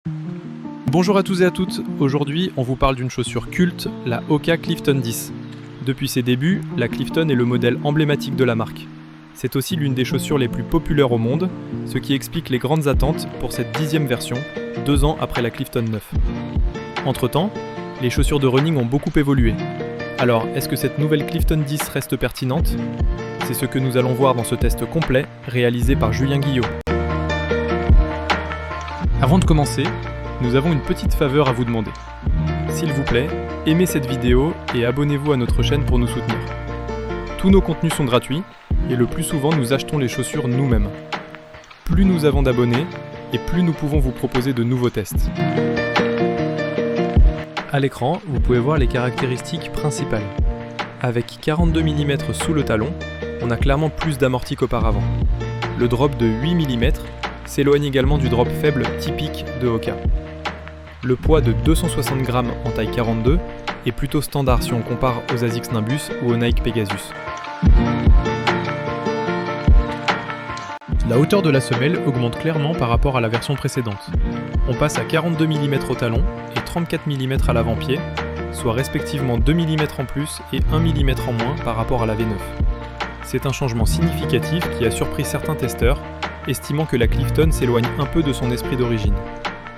Bonjour à tous et à toutes, aujourd'hui on vous parle d'une chaussure culte, la Hoka Clifton 10. Depuis ses débuts, la Clifton est le modèle emblématique de la marque. C'est aussi l'une des chaussures les plus populaires au monde, ce qui explique les grandes attentes pour cette 10e version, 2 ans après la Clifton 9. Entre-temps, les chaussures de running ont beaucoup évolué. Alors, est-ce que cette nouvelle Clifton 10 reste pertinente ? C'est ce que nous allons voir dans ce test complet, réalisé par Julien Guillot. Avant de commencer, nous avons une petite faveur à vous demander. S'il vous plaît, aimez cette vidéo et abonnez-vous à notre chaîne pour nous soutenir. Tous nos contenus sont gratuits et le plus souvent nous achetons les chaussures nous-mêmes. Plus nous avons d'abonnés et plus nous pouvons vous proposer de nouveaux tests. À l'écran, vous pouvez voir les caractéristiques principales. Avec 42 mm sous le talon, on a clairement plus d'amorti qu'auparavant. Le drop de 8 mm s'éloigne également du drop faible typique de Hoka. Le poids de 260 grammes en taille 42 est plutôt standard si on compare aux Asics Nimbus ou aux Nike Pegasus. La hauteur de la semelle augmente clairement par rapport à la version précédente. On passe à 42 mm au talon et 34 mm à l'avant-pied, soit respectivement 2 mm en plus et 1 mm en moins par rapport à la V9. C'est un changement significatif qui a surpris certains testeurs, estimant que la Clifton s'éloigne un peu de son esprit d'origine.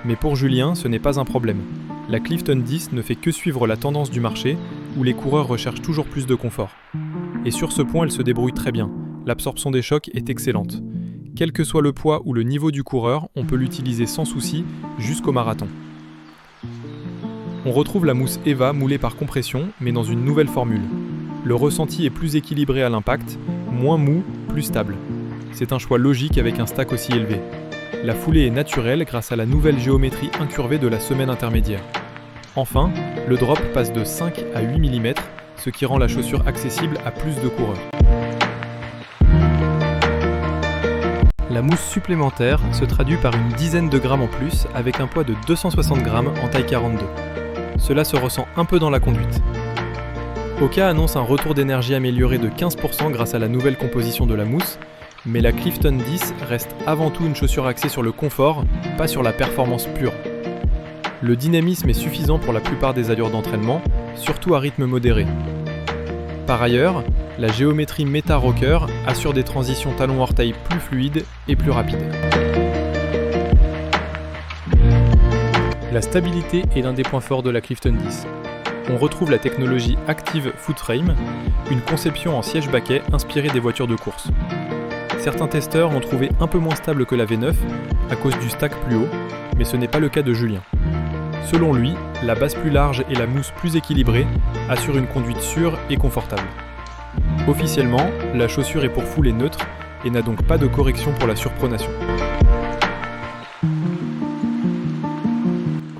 Mais pour Julien, ce n'est pas un problème. La Clifton 10 ne fait que suivre la tendance du marché, où les coureurs recherchent toujours plus de confort. Et sur ce point, elle se débrouille très bien. L'absorption des chocs est excellente. Quel que soit le poids ou le niveau du coureur, on peut l'utiliser sans souci jusqu'au marathon. On retrouve la mousse Eva moulée par compression, mais dans une nouvelle formule. Le ressenti est plus équilibré à l'impact, moins mou, plus stable. C'est un choix logique avec un stack aussi élevé. La foulée est naturelle grâce à la nouvelle géométrie incurvée de la semelle intermédiaire. Enfin, le drop passe de 5 à 8 mm, ce qui rend la chaussure accessible à plus de coureurs. La mousse supplémentaire se traduit par une dizaine de grammes en plus avec un poids de 260 grammes en taille 42. Cela se ressent un peu dans la conduite. Hoka annonce un retour d'énergie amélioré de 15% grâce à la nouvelle composition de la mousse, mais la Clifton 10 reste avant tout une chaussure axée sur le confort, pas sur la performance pure. Le dynamisme est suffisant pour la plupart des allures d'entraînement, surtout à rythme modéré. Par ailleurs, la géométrie Meta Rocker assure des transitions talon-orteil plus fluides et plus rapides. La stabilité est l'un des points forts de la Clifton 10. On retrouve la technologie Active Foot Frame, une conception en siège baquet inspirée des voitures de course. Certains testeurs ont trouvé un peu moins stable que la V9 à cause du stack plus haut, mais ce n'est pas le cas de Julien. Selon lui, la base plus large et la mousse plus équilibrée assurent une conduite sûre et confortable. Officiellement, la chaussure est pour foulée neutre et n'a donc pas de correction pour la surpronation.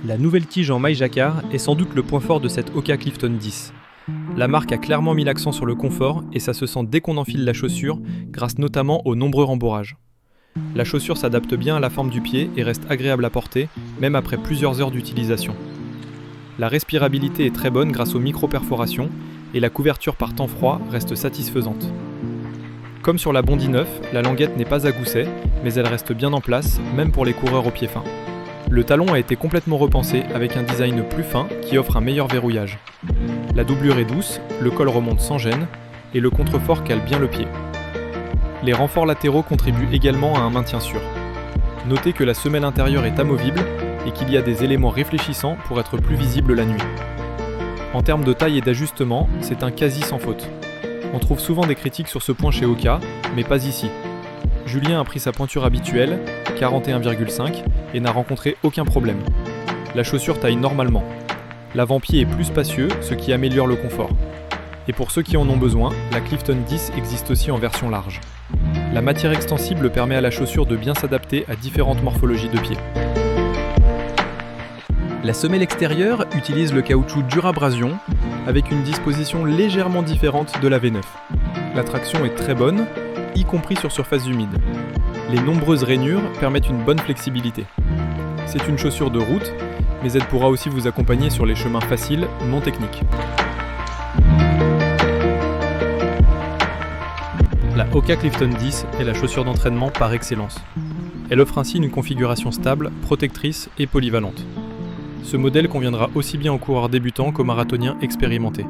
La nouvelle tige en maille jacquard est sans doute le point fort de cette Hoka Clifton 10. La marque a clairement mis l'accent sur le confort et ça se sent dès qu'on enfile la chaussure, grâce notamment aux nombreux rembourrages. La chaussure s'adapte bien à la forme du pied et reste agréable à porter, même après plusieurs heures d'utilisation. La respirabilité est très bonne grâce aux micro-perforations et la couverture par temps froid reste satisfaisante. Comme sur la Bondi 9, la languette n'est pas à gousset, mais elle reste bien en place, même pour les coureurs au pied fin. Le talon a été complètement repensé avec un design plus fin qui offre un meilleur verrouillage. La doublure est douce, le col remonte sans gêne et le contrefort cale bien le pied. Les renforts latéraux contribuent également à un maintien sûr. Notez que la semelle intérieure est amovible et qu'il y a des éléments réfléchissants pour être plus visible la nuit. En termes de taille et d'ajustement, c'est un quasi sans faute. On trouve souvent des critiques sur ce point chez Hoka, mais pas ici. Julien a pris sa pointure habituelle, 41,5, et n'a rencontré aucun problème. La chaussure taille normalement. L'avant-pied est plus spacieux, ce qui améliore le confort. Et pour ceux qui en ont besoin, la Clifton 10 existe aussi en version large. La matière extensible permet à la chaussure de bien s'adapter à différentes morphologies de pieds. La semelle extérieure utilise le caoutchouc Durabrasion avec une disposition légèrement différente de la V9. La traction est très bonne, y compris sur surface humide. Les nombreuses rainures permettent une bonne flexibilité. C'est une chaussure de route, mais elle pourra aussi vous accompagner sur les chemins faciles, non techniques. La Hoka Clifton 10 est la chaussure d'entraînement par excellence. Elle offre ainsi une configuration stable, protectrice et polyvalente. Ce modèle conviendra aussi bien aux coureurs débutants qu'aux marathoniens expérimentés.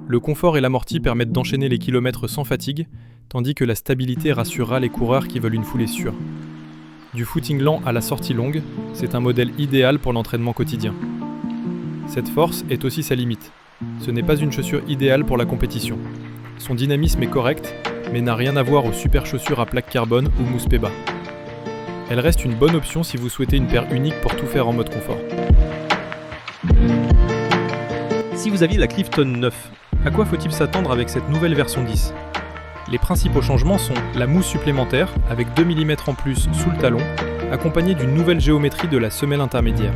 Le confort et l'amorti permettent d'enchaîner les kilomètres sans fatigue, tandis que la stabilité rassurera les coureurs qui veulent une foulée sûre. Du footing lent à la sortie longue, c'est un modèle idéal pour l'entraînement quotidien. Cette force est aussi sa limite. Ce n'est pas une chaussure idéale pour la compétition. Son dynamisme est correct, mais n'a rien à voir aux super chaussures à plaque carbone ou mousse Peba. Elle reste une bonne option si vous souhaitez une paire unique pour tout faire en mode confort. Si vous aviez la Clifton 9, à quoi faut-il s'attendre avec cette nouvelle version 10 ? Les principaux changements sont la mousse supplémentaire avec 2 mm en plus sous le talon, accompagnée d'une nouvelle géométrie de la semelle intermédiaire.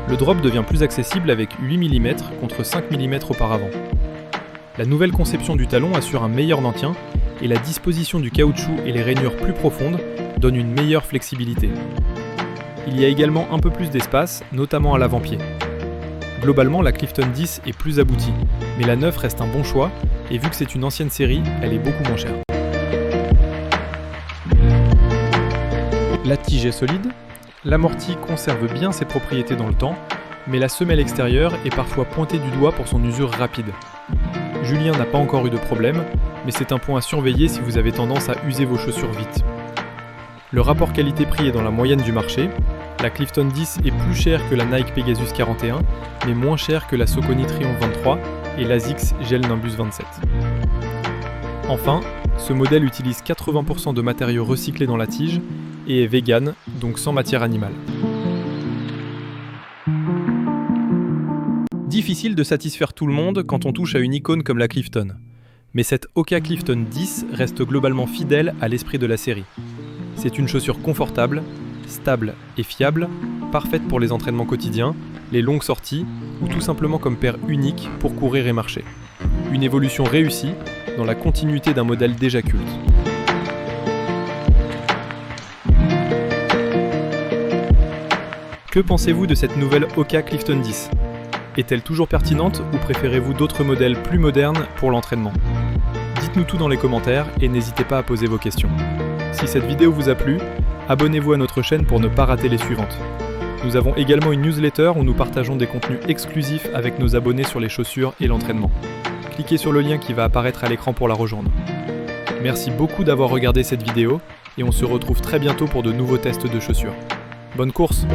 Le drop devient plus accessible avec 8 mm contre 5 mm auparavant. La nouvelle conception du talon assure un meilleur maintien et la disposition du caoutchouc et les rainures plus profondes donnent une meilleure flexibilité. Il y a également un peu plus d'espace, notamment à l'avant-pied. Globalement, la Clifton 10 est plus aboutie, mais la 9 reste un bon choix, et vu que c'est une ancienne série, elle est beaucoup moins chère. La tige est solide, l'amorti conserve bien ses propriétés dans le temps, mais la semelle extérieure est parfois pointée du doigt pour son usure rapide. Julien n'a pas encore eu de problème, mais c'est un point à surveiller si vous avez tendance à user vos chaussures vite. Le rapport qualité-prix est dans la moyenne du marché. La Clifton 10 est plus chère que la Nike Pegasus 41, mais moins chère que la Saucony Triumph 23 et l'Asics Gel Nimbus 27. Enfin, ce modèle utilise 80% de matériaux recyclés dans la tige et est vegan, donc sans matière animale. Difficile de satisfaire tout le monde quand on touche à une icône comme la Clifton. Mais cette Hoka Clifton 10 reste globalement fidèle à l'esprit de la série. C'est une chaussure confortable, stable et fiable, parfaite pour les entraînements quotidiens, les longues sorties ou tout simplement comme paire unique pour courir et marcher. Une évolution réussie dans la continuité d'un modèle déjà culte. Que pensez-vous de cette nouvelle Hoka Clifton 10 ? Est-elle toujours pertinente ou préférez-vous d'autres modèles plus modernes pour l'entraînement ? Dites-nous tout dans les commentaires et n'hésitez pas à poser vos questions. Si cette vidéo vous a plu, abonnez-vous à notre chaîne pour ne pas rater les suivantes. Nous avons également une newsletter où nous partageons des contenus exclusifs avec nos abonnés sur les chaussures et l'entraînement. Cliquez sur le lien qui va apparaître à l'écran pour la rejoindre. Merci beaucoup d'avoir regardé cette vidéo et on se retrouve très bientôt pour de nouveaux tests de chaussures. Bonne course!